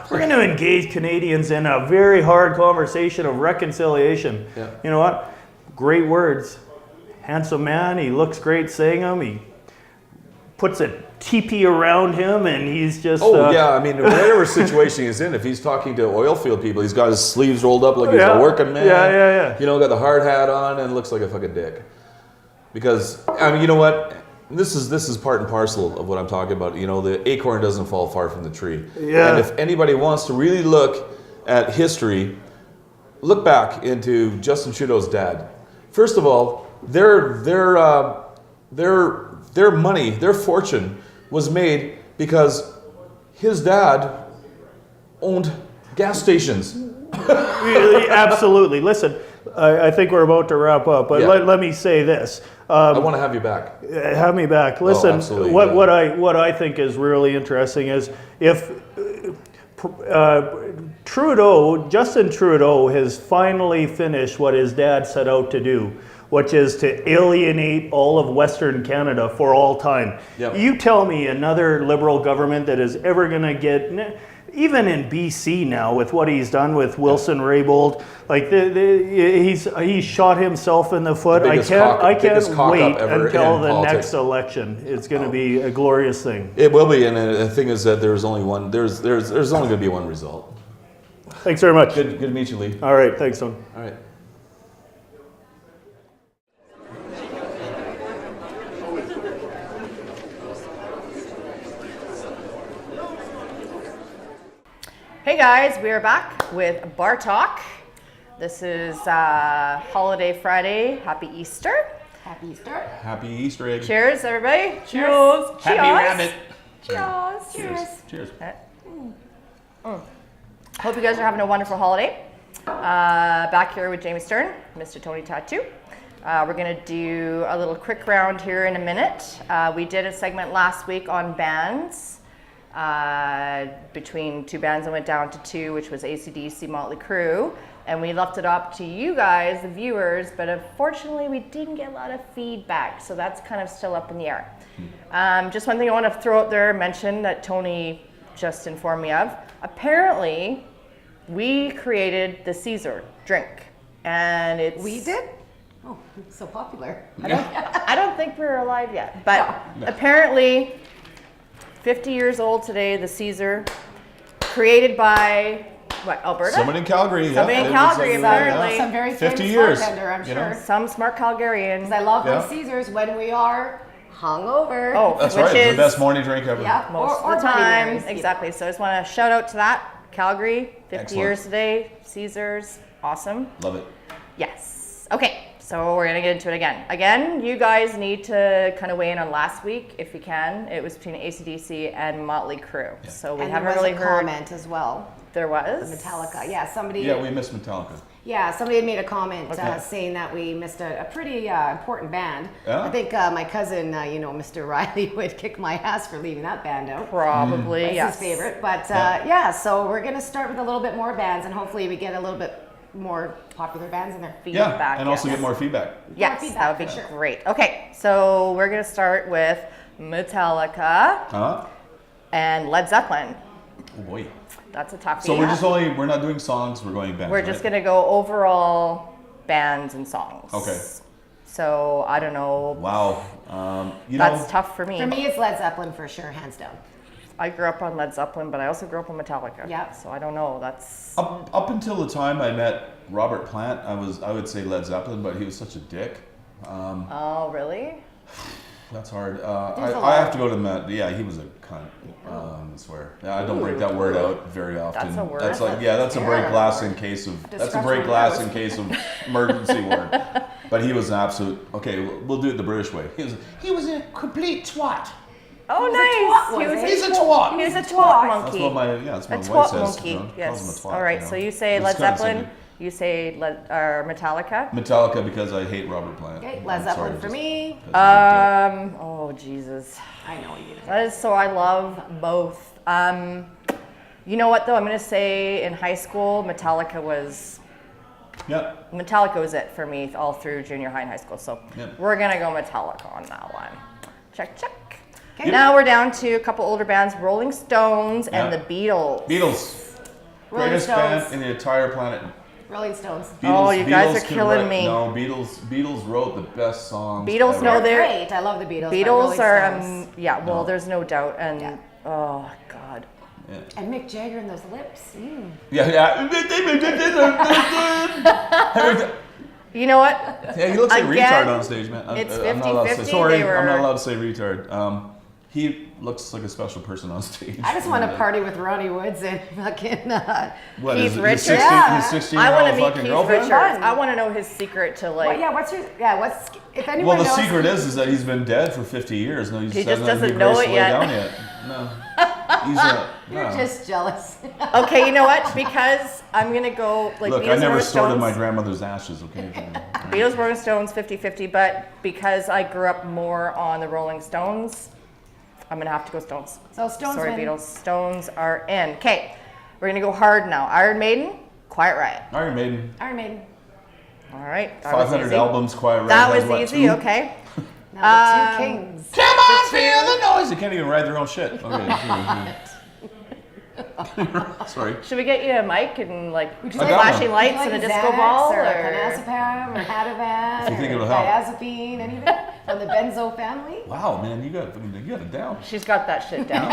engage Canadians in a very hard conversation of reconciliation. Yeah. You know what? Great words. Handsome man. He looks great saying them. He puts a teepee around him, and he's just. I mean, whatever situation he's in, if he's talking to oil field people, he's got his sleeves rolled up like he's a working man. Yeah. Got the hard hat on and looks like a fucking dick. Because I mean, you know what? This is part and parcel of what I'm talking about. The acorn doesn't fall far from the tree. Yeah. And if anybody wants to really look at history, look back into Justin Trudeau's dad. First of all, their money, their fortune was made because his dad owned gas stations. Absolutely. Listen, I think we're about to wrap up, but let me say this. I want to have you back. Have me back. Listen, absolutely, what I think is really interesting is if Justin Trudeau has finally finished what his dad set out to do, which is to alienate all of Western Canada for all time. Yep. You tell me another Liberal government that is ever going to get, even in BC now with what he's done with Wilson Raybould, like he's shot himself in the foot. I can't wait until the next election. It's going to be a glorious thing. It will be, and the thing is that there's only one. There's only going to be one result. Thanks very much. Good to meet you, Lee. All right, thanks, Tom. All right. Hey guys, we are back with Bar Talk. This is Holiday Friday. Happy Easter. Happy Easter. Happy Easter egg. Cheers, everybody. Cheers. Happy rabbit. Cheers. Cheers. Cheers. Hope you guys are having a wonderful holiday. Back here with Jamie Stern, Mr. Tony Tattoo. We're going to do a little quick round here in a minute. We did a segment last week on bands. Between two bands, I went down to two, which was AC/DC, Motley Crue. And we left it up to you guys, the viewers, but unfortunately we didn't get a lot of feedback. So that's kind of still up in the air. Just one thing I want to throw out there, mention that Tony just informed me of. Apparently, we created the Caesar drink. And it's... We did? Oh, so popular. I don't think we're alive yet, but apparently 50 years old today, the Caesar, created by, what, Alberta? Someone in Calgary. Somebody in It was Calgary, like, apparently. Some very 50 famous years, bartender, I'm you know? sure. Some smart Calgarians. Because I love Yeah. my Caesars when we are hungover. Oh, That's which right. is It's the best morning drink ever. Yeah. most or of the Bloody time. Marys, Exactly. So I just want to shout out to that. Calgary, 50 Excellent. years today. Caesars, awesome. Love it. Yes. Okay, so we're gonna get into it again. Again, you guys need to kind of weigh in on last week if you can. It was between AC/DC and Motley Crue. So we And haven't there was really a heard. comment as well. There was Metallica. Yeah, somebody. Yeah, we missed Metallica. Yeah, somebody had made a comment Okay. saying that we missed a pretty important band. Yeah? I think my cousin, Mr. Riley, would kick my ass for leaving that band out. probably It's yes. his favorite. But Yeah. yeah, so we're going to start with a little bit more bands, and hopefully we get a little bit more popular bands in there. Feedback. Yeah, and also yes. get more feedback. Yes, feedback, that would be for sure. great. Okay, so we're gonna start with Metallica Huh? and Led Zeppelin. Oh boy. That's a toughie. So we're not doing songs, we're going bands. We're just right? gonna go overall bands and songs. Okay. So I don't know. Wow. That's tough for me. For me, it's Led Zeppelin for sure, hands down. I grew up on Led Zeppelin, but I also grew up on Metallica. Yeah. So I don't know. That's Up until the time I met Robert Plant, I would say Led Zeppelin, but he was such a dick. oh really? That's hard. There's a I lot. have to go to Matt. Yeah, he was a cunt. I swear. Yeah, I don't break that word out very often. That's a word? That's like that's a break Yeah. glass in case of that's a Discuss break what glass it in was. case of emergency word. But he was an absolute. Okay, we'll do it the British way. He was a complete twat. Oh was a nice. twat, He was He's a twat. He was a twat twat. That's monkey. what that's A what my twat wife says. monkey. You know, calls him a Yes. twat, All right. you know. So you say It's Led Zeppelin. condescending. You say Metallica. Metallica because I hate Robert Plant. Okay, I'm Led sorry, Zeppelin for just- me. Oh Jesus. I know you. That is so. I love both. You know what though? I'm gonna say in high school, Metallica was it for me all through junior high and high school. So Yeah. we're gonna go Metallica on that one. Check. Okay. Now we're down to a couple older bands: Rolling Stones and Yeah. the Beatles. Beatles. Rolling Greatest Stones. band in the entire planet. Rolling Stones. Oh, you guys are could killing write- me. No, Beatles wrote the best songs. Beatles ever. know they're- Great. I love the Beatles. but Beatles Rolling are Stones. yeah. Well, No. there's no doubt. And Yeah. oh God. Yeah. And Mick Jagger and those lips. Yeah. You know what? Yeah, he looks like a Again, retard on stage, man. it's I'm not allowed to say, 50-50, sorry, they were- I'm not allowed to say retard. He looks like a special person on stage. I just want to party with Ronnie Woods and fucking. What, Keith his Richards? 16, Yeah. his 16 I year want old to meet fucking Keith girlfriend? Richards. I want to know his secret to like. Well, yeah, what's if anyone Well, the knows? secret is that he's been dead for 50 years. No, He just doesn't know it yet. Down yet. No. He's You're no. just jealous. Okay, you know what? Because I'm gonna go like Look, Beatles, I never Rolling stored Stones. my grandmother's ashes, okay? Beatles, Rolling Stones, 50-50. But because I grew up more on the Rolling Stones, I'm gonna have to go Stones. So Stones Sorry, win. Beatles. Stones are in. Okay, we're gonna go hard now. Iron Maiden, Quiet Riot. Iron Maiden. Iron Maiden. All right, that was 500 easy. albums, Quiet Riot. That has was what, easy. 2? Okay. Now the two kings. Come on, feel the noise. They can't even ride their own shit. Okay. Sorry. Should we get you a mic and like Would you I like- got flashing one. lights Would you and a like disco Xanax ball? or Or... clonazepam or Ativan If you think or it'll help. diazepine, anything from the benzo family? Wow, man, you got it down. She's got that shit down.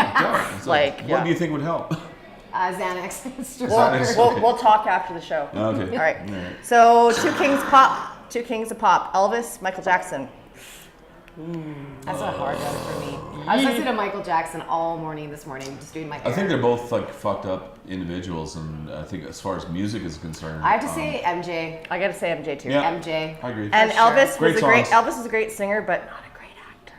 It's Like, what yeah. do you think would help? Xanax. Xanax. We'll, Okay. we'll talk after the show. Okay. All right. So, two kings of pop. Elvis, Michael Jackson. That's a hard one for me. I was listening to Michael Jackson all morning this morning, just doing my hair. I think they're both like fucked up individuals, and I think as far as music is concerned, I have to say MJ. I gotta say MJ too. Yeah. MJ. I agree. And For sure. Elvis Great was a great. songs. Elvis is a great singer, but not a great actor.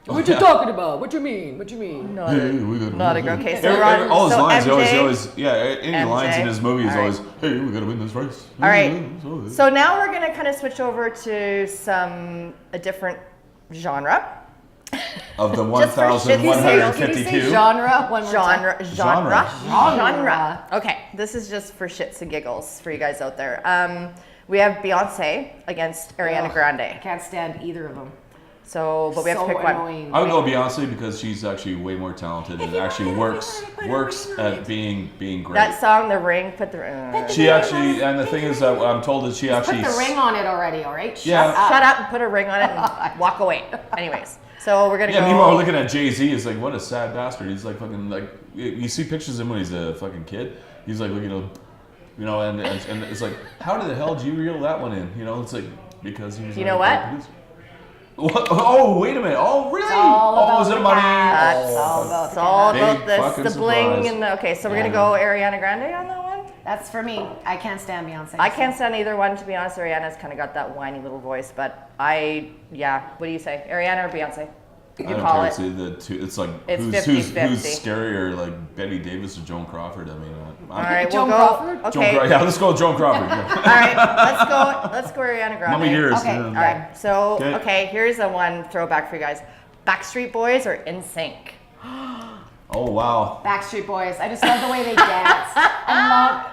What you talking about? What you mean? What you mean? Not a, not a great. Okay, so we're Every- on. all his so lines, MJ. always, any lines in MJ. his movies, All right. always, hey, we gotta win this race. All right. So now we're gonna kind of switch over to a different genre. Of the Just for shits and giggles. Can you say 1,152. genre one more time? Genre. Okay, this is just for shits and giggles for you guys out there. We have Beyonce against Ariana Ugh, Grande. I can't stand either of them. So, but we have to So pick one. annoying. I would go Beyonce because she's actually way more talented and actually works at being great. That song, The Ring, put the. She actually, and the thing is that I'm told that she Put actually. the ring on it already, all right? Yeah. Shut up and put a ring on it and walk away. Anyways, so we're gonna Yeah, go. meanwhile, looking at Jay-Z, is like, what a sad bastard. He's like fucking, like, you see pictures of him when he's a fucking kid. He's like, looking at, and it's like, how the hell did you reel that one in? It's like, because he was. You know what? What? Oh, wait a minute. Oh, really? It's all Oh, about was it the money? cash. Oh, It's all about It's the all cash. about Big this, fucking the bling surprise. and the. Okay, so we're Yeah. gonna go Ariana Grande on that one. That's for me. I can't stand Beyonce. I can't stand either one, to be honest. Ariana's kind of got that whiny little voice, but what do you say? Ariana or Beyonce? I You don't call care. it. It's the two. It's like It's who's 50-50. scarier, like Betty Davis or Joan Crawford? I mean, All right, Joan we'll go. Crawford? Joan Okay. Crawford. Yeah, let's go with Joan Crawford. Yeah. All right, let's go Ariana Grande. Mama years. Okay, yeah. all All right, so Okay. here's a one throwback for you guys. Backstreet Boys or NSYNC? Oh wow. Backstreet Boys. I just love the way they dance.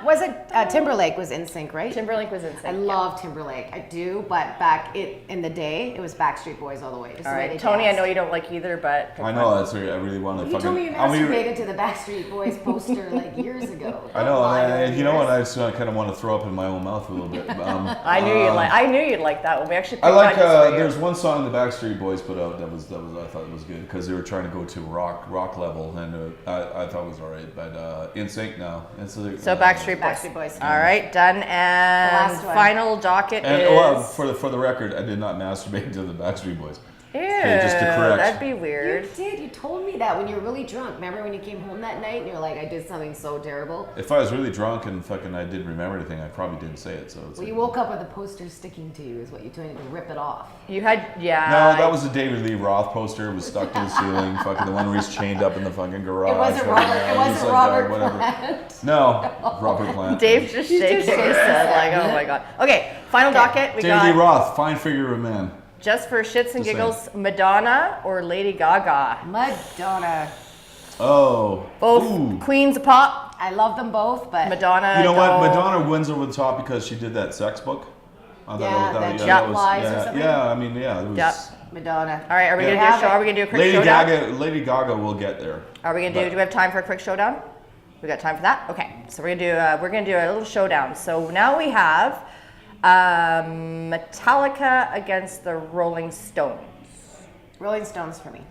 Was it Timberlake was in sync, right? Timberlake was NSYNC. I love Timberlake. I do, but back in the day, it was Backstreet Boys all the way. Just All the way right, they Tony, I danced. know you don't like either, but pick I one. know. That's I really want to You fucking. told me you I mean, masturbated to the Backstreet Boys poster like years ago. I know. Why And over you know years? what? I just kind of want to throw up in my own mouth a little bit. I knew you'd like that one. We actually. I picked like. that just for you. There's one song the Backstreet Boys put out that was I thought it was good because they were trying to go to rock level, and I thought it was alright. But In Sync now. So Backstreet Boys. Backstreet Boys. All right, done. And last one. final docket And is. for the record, I did not masturbate to the Backstreet Boys. Ew, just to correct. that'd be You weird. did. You told me that when you were really drunk. Remember when you came home that night and you were like, I did something so terrible? If I was really drunk and fucking I didn't remember anything, I probably didn't say it. So it's Well, you like, woke up with a poster sticking to you is what you told me to rip it off. You had, yeah. no, that was a David Lee Roth poster. It was stuck to the ceiling. Fucking the one where he's chained up in the fucking garage. It wasn't fucking, Robert. It he's wasn't like, Robert whatever. Plant. No, Robert Plant. Dave just shaking his head like, oh my god. Okay, final docket. We David Lee got Roth, fine figure of man. just for shits and Just giggles, Madonna or Lady Gaga. Madonna. Oh. Both Ooh. queens of pop. I love them both, but Madonna. You know what? go- Madonna wins over the top because she did that sex book. I thought Yeah, that that that was, Lies or yeah, something? yeah, I mean, yeah, it was. Yep. Madonna. All right, are we Yeah. gonna do a Have show? it. Are we gonna do a quick Lady showdown? Gaga will get there. Are we gonna do? But- Do we have time for a quick showdown? We got time for that. Okay, so we're gonna do a little showdown. So now we have Metallica against the Rolling Stones. Rolling Stones for me.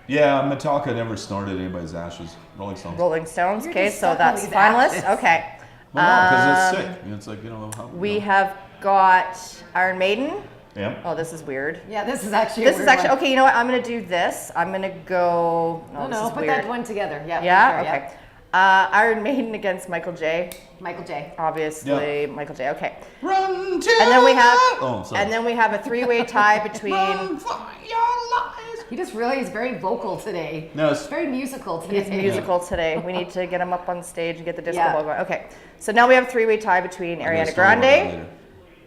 Yeah, Metallica never snorted anybody's ashes. Rolling Stones. Rolling Stones. You're Okay, just so stuck that's with these finalists. ashes. Okay. Well, no, because it's sick. It's like, how, We have got Iron Maiden. Yeah. Oh, this is weird. Yeah, this is actually. This is actually okay. You know what? I'm gonna do this. I'm gonna go. Oh, this no, is put weird. that one together. Yeah. for Yeah. sure, Okay. Iron Maiden against Michael J. Michael J. Obviously, Yeah. Michael J. Okay. Run to And then we have. Oh, sorry. And then we have a three-way tie between. Run for your lives. He just really is very vocal today. No, it's Very musical today. He's musical today. We need to get him up on stage and get the disco Yeah. ball going. Okay. So now we have a three-way tie between I'm gonna Ariana start about that Grande. later.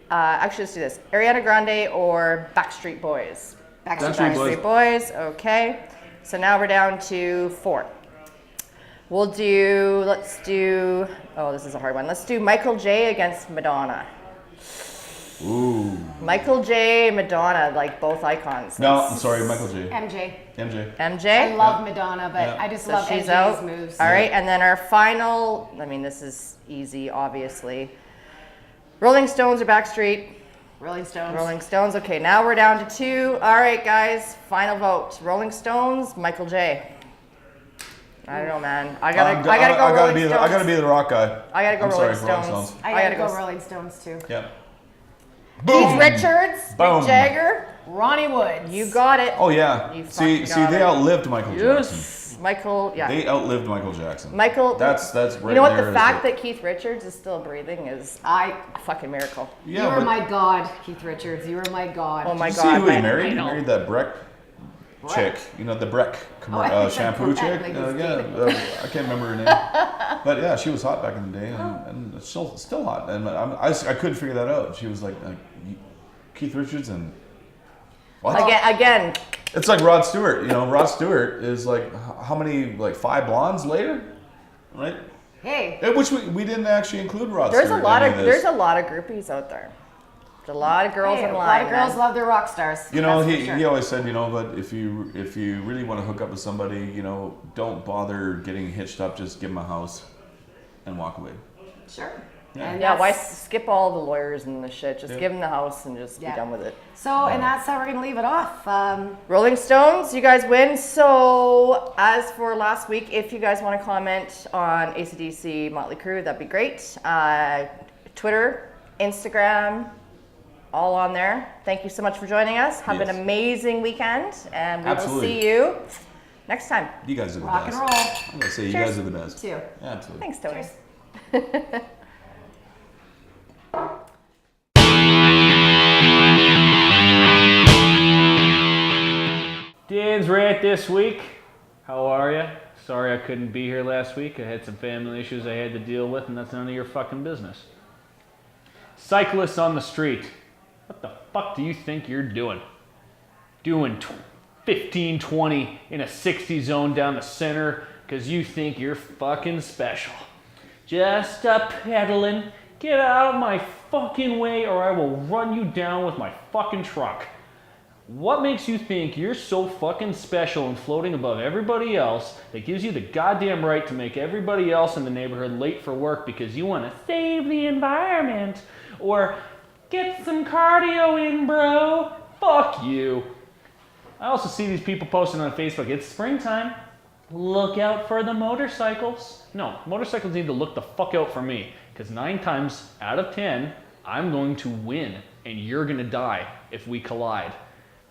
Actually, let's do this. Ariana Grande or Backstreet Boys. Backstreet Boys. Backstreet Boys. Okay. So now we're down to 4. Let's do, oh, this is a hard one. Let's do Michael J against Madonna. Ooh. Michael J, Madonna, like both icons. No, I'm sorry, Michael J. MJ. MJ. MJ? I love Madonna, but Yeah. I just So love she's MJ's out. moves. All right, and then our final, I mean, this is easy, obviously. Rolling Stones or Backstreet? Rolling Stones. Rolling Stones. Okay, now we're down to 2. All right, guys, final vote. Rolling Stones, Michael J. I don't know, man. I gotta go Rolling be Stones. I gotta be the rock guy. I gotta go I'm Rolling sorry, Stones. I gotta go Rolling Stones too. Yep. Keith Richards, Boom. Mick Jagger. Ronnie Woods. You got it. Oh yeah. You See, fucking got they it. outlived Michael Jackson. Yes. Michael, yeah. They outlived Michael Jackson. Michael, That's right. You know what? there The is fact it. that Keith Richards is still breathing is I. a fucking miracle. Yeah, You are but my god, Keith Richards. You are my god. Oh my you God. see who he man. married? I He know. married that Breck chick. You know, the Breck I thought shampoo Breck, chick. like I can't remember her name. But yeah, she was hot back in the day, and still hot. And I couldn't figure that out. She was like Keith Richards and what? Again. It's like Rod Stewart. You know, Rod Stewart is like how many, like 5 blondes later, right? Hey. Which we didn't actually include Rod There's Stewart. a lot in of any this. groupies out there. There's a lot of girls Hey, in a line. lot of girls man. love their rock stars. You know, That's for he sure. always said, you know, but if you really want to hook up with somebody, you know, don't bother getting hitched up. Just give them a house and walk away. Sure. Yeah. And Yeah, why that's- skip all the lawyers and the shit? Just Yeah. give them the house and just Yeah. be done with it. So, and that's how we're gonna leave it off. Rolling Stones, you guys win. So, as for last week, if you guys want to comment on AC/DC Motley Crue, that'd be great. Twitter, Instagram, all on there. Thank you so much for joining us. Have an Yes. amazing weekend, and we Absolutely. will see you next time. You guys are the Rock best. and roll. I'm gonna say you Cheers. guys are the best. Too. Yeah, absolutely. Thanks, Tony. Cheers. Dan's rant this week. How are ya? Sorry I couldn't be here last week. I had some family issues I had to deal with, and that's none of your fucking business. Cyclists on the street. What the fuck do you think you're doing? Doing 15, 20 in a 60 zone down the center because you think you're fucking special. Just a pedaling. Get out of my fucking way or I will run you down with my fucking truck. What makes you think you're so fucking special and floating above everybody else that gives you the goddamn right to make everybody else in the neighborhood late for work because you want to save the environment? Or get some cardio in, bro. Fuck you. I also see these people posting on Facebook, it's springtime. Look out for the motorcycles. No, motorcycles need to look the fuck out for me because 9 times out of 10, I'm going to win and you're going to die if we collide.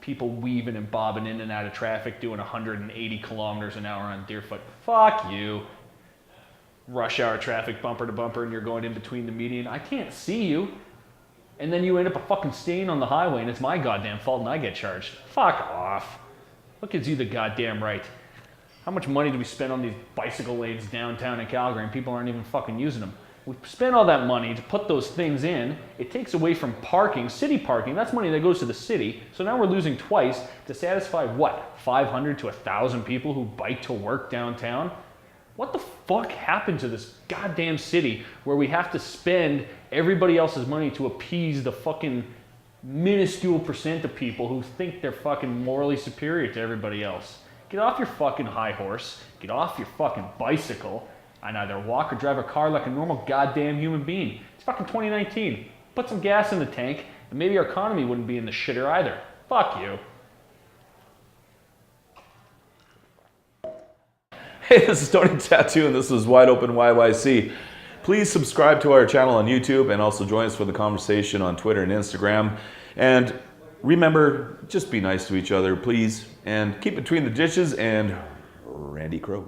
People weaving and bobbing in and out of traffic doing 180 kilometers an hour on Deerfoot. Fuck you. Rush hour traffic bumper to bumper and you're going in between the median. I can't see you. And then you end up a fucking stain on the highway and it's my goddamn fault and I get charged. Fuck off. What gives you the goddamn right? How much money do we spend on these bicycle lanes downtown in Calgary and people aren't even fucking using them? We spent all that money to put those things in. It takes away from parking, city parking. That's money that goes to the city. So now we're losing twice to satisfy what? 500 to 1,000 people who bike to work downtown? What the fuck happened to this goddamn city where we have to spend everybody else's money to appease the fucking minuscule percent of people who think they're fucking morally superior to everybody else? Get off your fucking high horse. Get off your fucking bicycle. And either walk or drive a car like a normal goddamn human being. It's fucking 2019. Put some gas in the tank, and maybe our economy wouldn't be in the shitter either. Fuck you. Hey, this is Tony Tattoo, and this is Wide Open YYC. Please subscribe to our channel on YouTube, and also join us for the conversation on Twitter and Instagram. And remember, just be nice to each other, please. And keep between the ditches and Randy Crow.